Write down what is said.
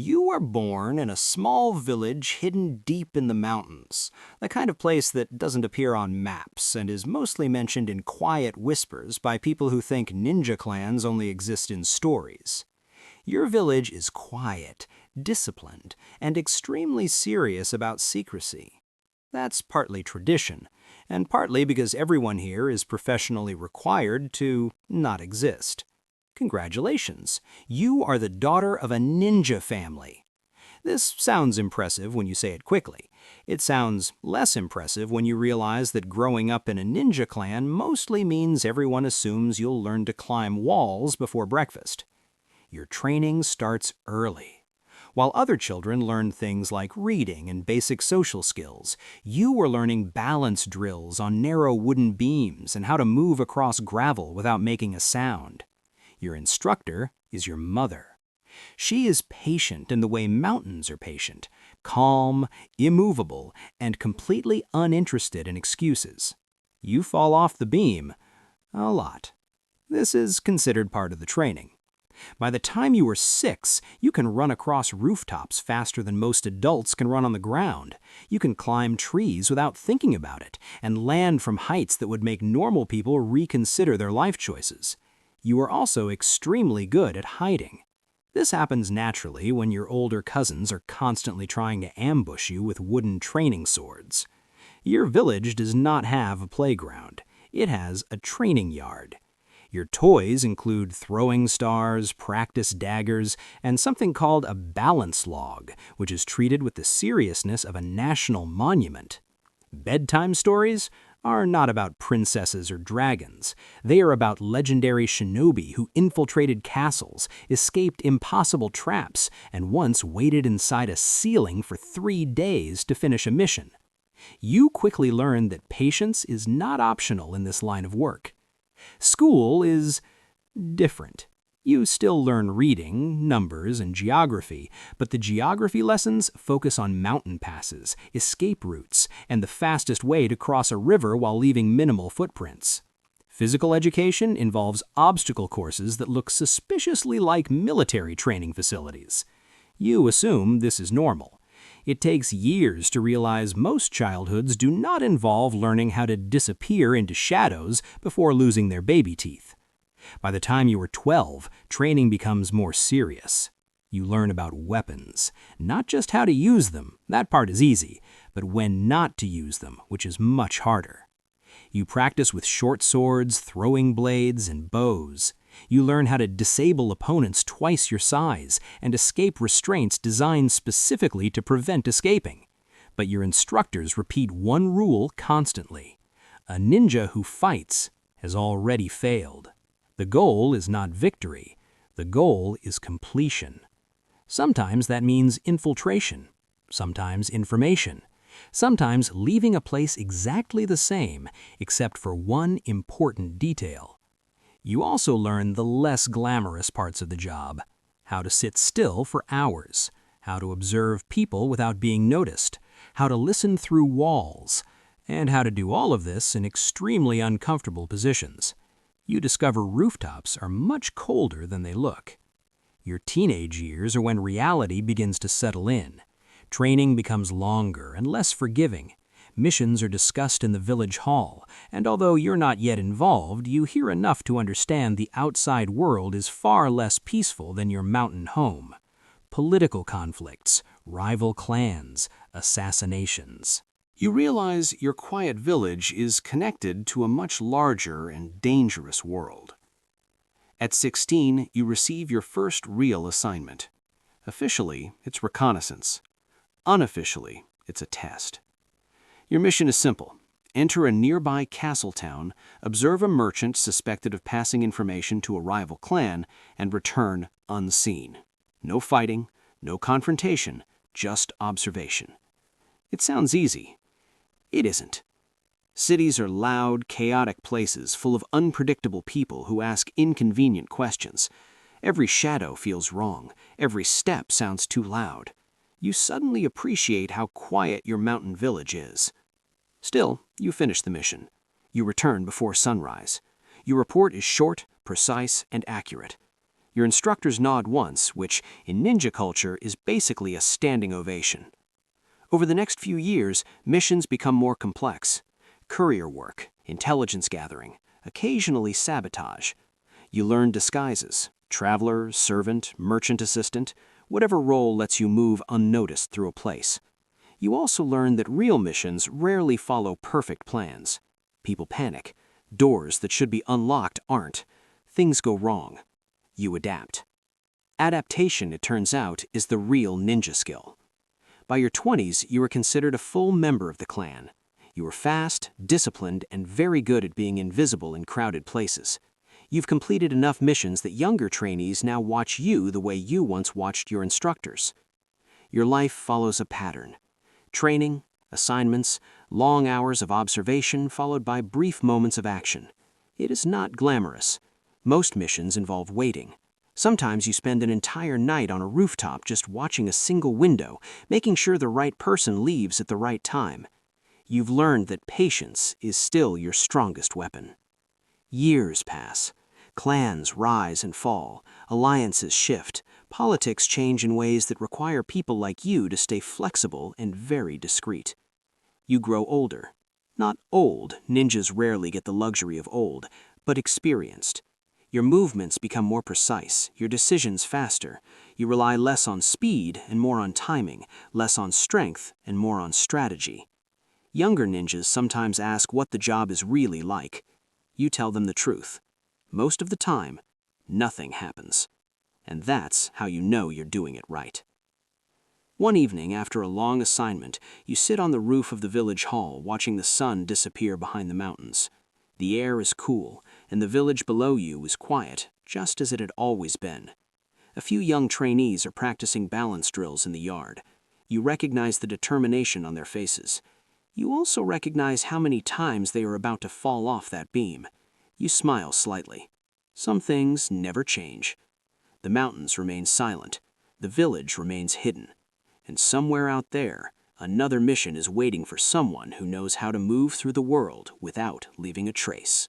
You are born in a small village hidden deep in the mountains, the kind of place that doesn't appear on maps and is mostly mentioned in quiet whispers by people who think ninja clans only exist in stories. Your village is quiet, disciplined, and extremely serious about secrecy. That's partly tradition, and partly because everyone here is professionally required to not exist. Congratulations, you are the daughter of a ninja family. This sounds impressive when you say it quickly. It sounds less impressive when you realize that growing up in a ninja clan mostly means everyone assumes you'll learn to climb walls before breakfast. Your training starts early. While other children learn things like reading and basic social skills, you are learning balance drills on narrow wooden beams and how to move across gravel without making a sound. Your instructor is your mother. She is patient in the way mountains are patient, calm, immovable, and completely uninterested in excuses. You fall off the beam a lot. This is considered part of the training. By the time you are 6, you can run across rooftops faster than most adults can run on the ground. You can climb trees without thinking about it, and land from heights that would make normal people reconsider their life choices. You are also extremely good at hiding. This happens naturally when your older cousins are constantly trying to ambush you with wooden training swords. Your village does not have a playground. It has a training yard. Your toys include throwing stars, practice daggers, and something called a balance log, which is treated with the seriousness of a national monument. Bedtime stories are not about princesses or dragons. They are about legendary Shinobi who infiltrated castles, escaped impossible traps, and once waited inside a ceiling for 3 days to finish a mission. You quickly learn that patience is not optional in this line of work. School is different. You still learn reading, numbers, and geography, but the geography lessons focus on mountain passes, escape routes, and the fastest way to cross a river while leaving minimal footprints. Physical education involves obstacle courses that look suspiciously like military training facilities. You assume this is normal. It takes years to realize most childhoods do not involve learning how to disappear into shadows before losing their baby teeth. By the time you are 12, training becomes more serious. You learn about weapons, not just how to use them, that part is easy, but when not to use them, which is much harder. You practice with short swords, throwing blades, and bows. You learn how to disable opponents twice your size and escape restraints designed specifically to prevent escaping. But your instructors repeat one rule constantly. A ninja who fights has already failed. The goal is not victory. The goal is completion. Sometimes that means infiltration, sometimes information, sometimes leaving a place exactly the same except for one important detail. You also learn the less glamorous parts of the job: how to sit still for hours, how to observe people without being noticed, how to listen through walls, and how to do all of this in extremely uncomfortable positions. You discover rooftops are much colder than they look. Your teenage years are when reality begins to settle in. Training becomes longer and less forgiving. Missions are discussed in the village hall, and although you're not yet involved, you hear enough to understand the outside world is far less peaceful than your mountain home. Political conflicts, rival clans, assassinations. You realize your quiet village is connected to a much larger and dangerous world. At 16, you receive your first real assignment. Officially, it's reconnaissance. Unofficially, it's a test. Your mission is simple. Enter a nearby castle town, observe a merchant suspected of passing information to a rival clan, and return unseen. No fighting, no confrontation, just observation. It sounds easy. It isn't. Cities are loud, chaotic places full of unpredictable people who ask inconvenient questions. Every shadow feels wrong. Every step sounds too loud. You suddenly appreciate how quiet your mountain village is. Still, you finish the mission. You return before sunrise. Your report is short, precise, and accurate. Your instructors nod once, which, in ninja culture, is basically a standing ovation. Over the next few years, missions become more complex. Courier work, intelligence gathering, occasionally sabotage. You learn disguises, traveler, servant, merchant assistant, whatever role lets you move unnoticed through a place. You also learn that real missions rarely follow perfect plans. People panic. Doors that should be unlocked aren't. Things go wrong. You adapt. Adaptation, it turns out, is the real ninja skill. By your 20s, you are considered a full member of the clan. You are fast, disciplined, and very good at being invisible in crowded places. You've completed enough missions that younger trainees now watch you the way you once watched your instructors. Your life follows a pattern. Training, assignments, long hours of observation followed by brief moments of action. It is not glamorous. Most missions involve waiting. Sometimes you spend an entire night on a rooftop just watching a single window, making sure the right person leaves at the right time. You've learned that patience is still your strongest weapon. Years pass. Clans rise and fall. Alliances shift. Politics change in ways that require people like you to stay flexible and very discreet. You grow older. Not old, ninjas rarely get the luxury of old, but experienced. Your movements become more precise, your decisions faster. You rely less on speed and more on timing, less on strength and more on strategy. Younger ninjas sometimes ask what the job is really like. You tell them the truth. Most of the time, nothing happens. And that's how you know you're doing it right. One evening, after a long assignment, you sit on the roof of the village hall watching the sun disappear behind the mountains. The air is cool, and the village below you is quiet, just as it had always been. A few young trainees are practicing balance drills in the yard. You recognize the determination on their faces. You also recognize how many times they are about to fall off that beam. You smile slightly. Some things never change. The mountains remain silent. The village remains hidden. And somewhere out there, another mission is waiting for someone who knows how to move through the world without leaving a trace.